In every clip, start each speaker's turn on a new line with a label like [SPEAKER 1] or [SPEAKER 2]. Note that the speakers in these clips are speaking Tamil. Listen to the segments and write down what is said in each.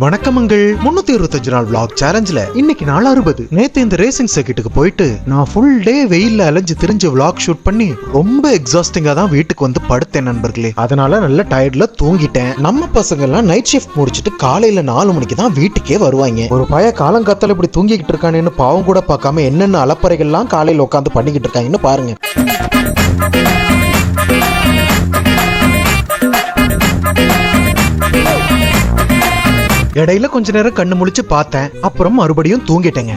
[SPEAKER 1] வணக்கமங்கள் 325 நாள் vlog சேலஞ்சில் இன்னைக்கு நாள் 60. நேத்து இந்த ரேசிங் சர்க்கிட்டுக்கு போயிட்டு நான் ஃபுல் டே வெயில்ல அலைஞ்சு திரிஞ்சு vlog ஷூட் பண்ணி ரொம்ப எக்ஸாஸ்டிங்கா தான் வீட்டுக்கு வந்து படுத்தேன் நண்பர்களே. அதனால நல்ல டயர்ட்ல தூங்கிட்டேன். நம்ம பசங்க எல்லாம் நைட் ஷிஃப்ட் முடிச்சிட்டு காலையில 4 மணிக்கு தான் வீட்டுக்கே வருவாங்க. ஒரு பய காலங்காத்தால இப்படி தூங்கிக்கிட்டு இருக்கானேன்னு பாவம் கூட பார்க்காம என்னென்ன அலப்பறைகள்லாம் காலையில உட்காந்து பண்ணிக்கிட்டு இருக்காங்கன்னு பாருங்க. இடையில கொஞ்ச நேரம் கண்ணு முழிச்சு பார்த்தேன், அப்புறம் மறுபடியும் தூங்கிட்டேங்க.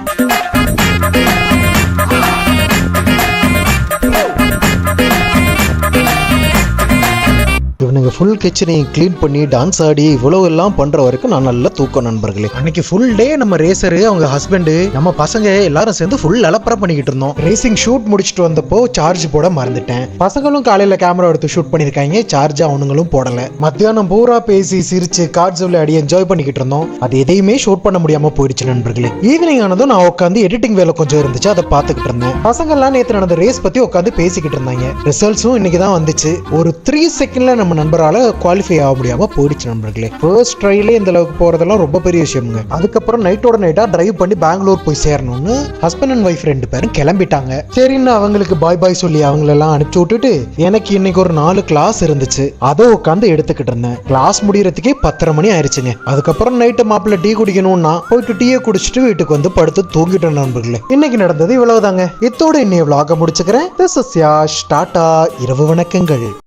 [SPEAKER 1] இவனுங்க ஃபுல் கிச்சனையும் கிளீன் பண்ணி டான்ஸ் ஆடி இவ்வளவு எல்லாம் பண்ற வரைக்கும் நான் நல்லா தூக்கம் நண்பர்களே. அன்னைக்கு ஃபுல் டே நம்ம ரேசரு அவங்க ஹஸ்பண்டு நம்ம பசங்க எல்லாரும் சேர்ந்து ஃபுல் அலப்பற பண்ணிக்கிட்டு இருந்தோம். ரேசிங் ஷூட் முடிச்சுட்டு வந்தப்போ சார்ஜ் போட மறந்துட்டேன். பசங்களும் காலையில கேமரா எடுத்து ஷூட் பண்ணிருக்காங்க, சார்ஜ் அவனுங்களும் போடல. மத்தியானம் பூரா பேசி சிரிச்சு கார்ட்ஸ் விளையாடி என்ஜாய் பண்ணிக்கிட்டு இருந்தோம். அது எதையுமே ஷூட் பண்ண முடியாம போயிடுச்சு நண்பர்களே. ஈவினிங் ஆனதும் நான் உட்காந்து எடிட்டிங் வேலை கொஞ்சம் இருந்துச்சு, அதை பார்த்துக்கிட்டு இருந்தேன். பசங்க எல்லாம் நேற்று நடந்த ரேஸ் பத்தி உட்காந்து பேசிக்கிட்டு இருந்தாங்க. ரிசல்ட்ஸும் இன்னைக்கு தான் வந்துச்சு. ஒரு 3 செகண்ட்ல நம்ம நண்பரால குவாலிஃபை ஆக முடியாம போயிடுச்சு நண்பர்களே. ஃபர்ஸ்ட் ட்ரைலே இந்த அளவுக்கு போறதெல்லாம் ரொம்ப பெரிய விஷயம்ங்க. அதுக்கப்புறம் நைட்டோட நைட்டா டிரைவ் பண்ணி பெங்களூர் போய் சேரணும்னு ஹஸ்பண்ட் அண்ட் ஒய்ஃப் 2 பேரும் கிளம்பிட்டாங்க. சரின்னு அவங்களுக்கு பாய் பாய் சொல்லி அவங்களெல்லாம் அனுப்பிச்சு விட்டுட்டு எனக்கு இன்னைக்கு ஒரு 4 கிளாஸ் இருந்துச்சு, அதை உட்காந்து எடுத்துக்கிட்டு இருந்தேன். கிளாஸ் முடியறதுக்கே 10:30 மணி ஆயிடுச்சுங்க. அதுக்கப்புறம் நைட்டு மாப்பிள்ள டீ குடிக்கணும்னா போயிட்டு டீயை குடிச்சிட்டு வீட்டுக்கு வந்து படுத்து தூங்கிட்டேன் நண்பர்களே. இன்னைக்கு நடந்தது இவ்வளவுதாங்க. இத்தோட இன்னைய vlog முடிச்சுக்கிறேன். This is Yash. டாடா, இரவு வணக்கங்கள்.